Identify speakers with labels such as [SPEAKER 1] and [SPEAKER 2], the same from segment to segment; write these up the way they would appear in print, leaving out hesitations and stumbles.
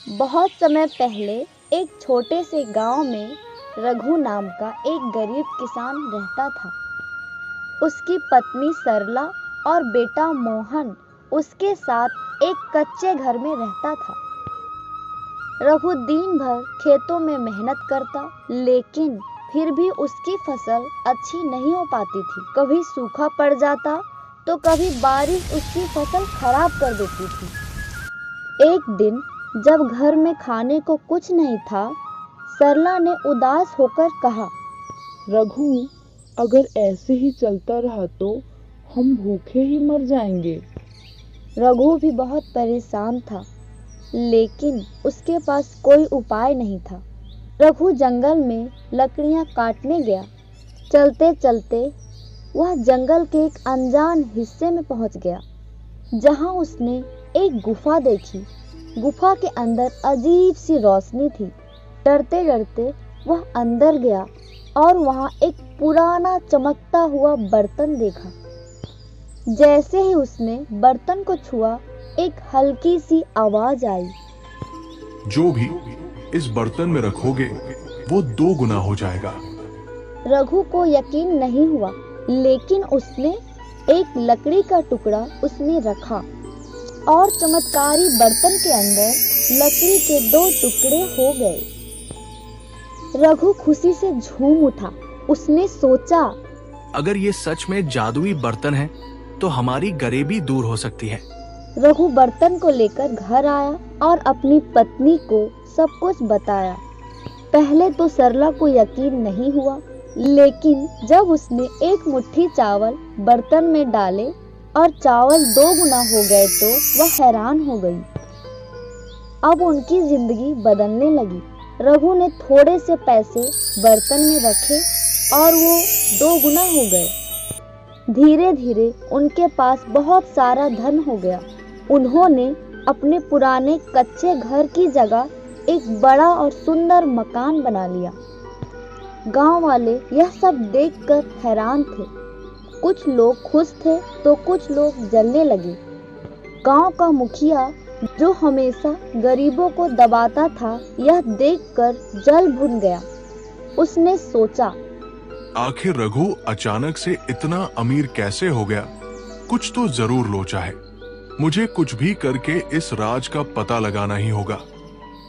[SPEAKER 1] बहुत समय पहले एक छोटे से गांव में रघु नाम का एक गरीब किसान रहता था। उसकी पत्नी सरला और बेटा मोहन उसके साथ एक कच्चे घर में रहता था। रघु दिन भर खेतों में मेहनत करता, लेकिन फिर भी उसकी फसल अच्छी नहीं हो पाती थी। कभी सूखा पड़ जाता तो कभी बारिश उसकी फसल खराब कर देती थी। एक दिन जब घर में खाने को कुछ नहीं था, सरला ने उदास होकर कहा,
[SPEAKER 2] रघु, अगर ऐसे ही चलता रहा तो हम भूखे ही मर जाएंगे।
[SPEAKER 1] रघु भी बहुत परेशान था, लेकिन उसके पास कोई उपाय नहीं था। रघु जंगल में लकड़ियां काटने गया। चलते चलते वह जंगल के एक अनजान हिस्से में पहुंच गया, जहां उसने एक गुफा देखी। गुफा के अंदर अजीब सी रोशनी थी। डरते डरते वह अंदर गया और वहां एक पुराना चमकता हुआ बर्तन देखा। जैसे ही उसने बर्तन को छुआ, एक हल्की सी आवाज आई,
[SPEAKER 3] जो भी इस बर्तन में रखोगे वो 2 गुना हो जाएगा।
[SPEAKER 1] रघु को यकीन नहीं हुआ, लेकिन उसने एक लकड़ी का टुकड़ा उसमें रखा और चमत्कारी बर्तन के अंदर लकड़ी के 2 टुकड़े हो गए। रघु खुशी से झूम उठा। उसने सोचा,
[SPEAKER 4] अगर ये सच में जादुई बर्तन है तो हमारी गरीबी दूर हो सकती है।
[SPEAKER 1] रघु बर्तन को लेकर घर आया और अपनी पत्नी को सब कुछ बताया। पहले तो सरला को यकीन नहीं हुआ, लेकिन जब उसने एक मुट्ठी चावल बर्तन में डाले और चावल 2 गुना हो गए तो वह हैरान हो गई। अब उनकी जिंदगी बदलने लगी। रघु ने थोड़े से पैसे बर्तन में रखे और वो 2 गुना हो गए। धीरे धीरे उनके पास बहुत सारा धन हो गया। उन्होंने अपने पुराने कच्चे घर की जगह एक बड़ा और सुंदर मकान बना लिया। गांव वाले यह सब देखकर हैरान थे। कुछ लोग खुश थे तो कुछ लोग जलने लगे। गांव का मुखिया, जो हमेशा गरीबों को दबाता था, यह देखकर जल भुन गया। उसने सोचा,
[SPEAKER 3] आखिर रघु अचानक से इतना अमीर कैसे हो गया? कुछ तो जरूर लोचा है। मुझे कुछ भी करके इस राज का पता लगाना ही होगा।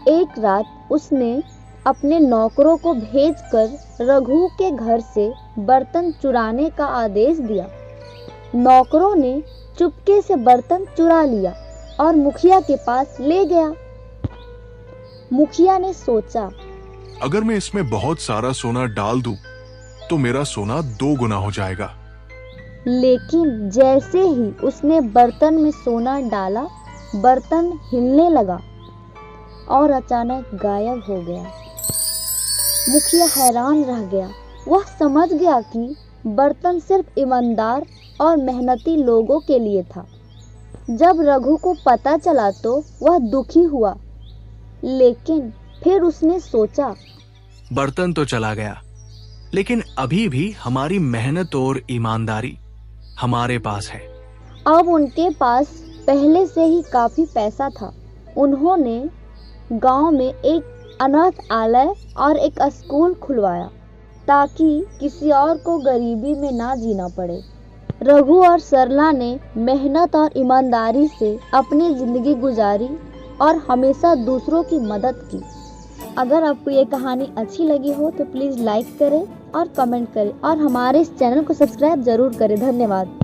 [SPEAKER 1] एक रात उसने अपने नौकरों को भेजकर रघु के घर से बर्तन चुराने का आदेश दिया। नौकरों ने चुपके से बर्तन चुरा लिया और मुखिया के पास ले गया। मुखिया ने सोचा,
[SPEAKER 3] अगर मैं इसमें बहुत सारा सोना डाल दूं, तो मेरा सोना 2 गुना हो जाएगा।
[SPEAKER 1] लेकिन जैसे ही उसने बर्तन में सोना डाला, बर्तन हिलने लगा और अचानक गायब हो गया। मुखिया हैरान रह गया। वह समझ गया कि बर्तन सिर्फ ईमानदार और मेहनती लोगों के लिए था। जब रघु को पता चला तो वह दुखी हुआ, लेकिन फिर उसने सोचा,
[SPEAKER 4] बर्तन तो चला गया, लेकिन अभी भी हमारी मेहनत और ईमानदारी हमारे पास है।
[SPEAKER 1] अब उनके पास पहले से ही काफी पैसा था। उन्होंने गांव में एक अनाथालय और एक स्कूल खुलवाया, ताकि किसी और को गरीबी में ना जीना पड़े। रघु और सरला ने मेहनत और ईमानदारी से अपनी जिंदगी गुजारी और हमेशा दूसरों की मदद की। अगर आपको ये कहानी अच्छी लगी हो तो प्लीज़ लाइक करें और कमेंट करें और हमारे इस चैनल को सब्सक्राइब जरूर करें। धन्यवाद।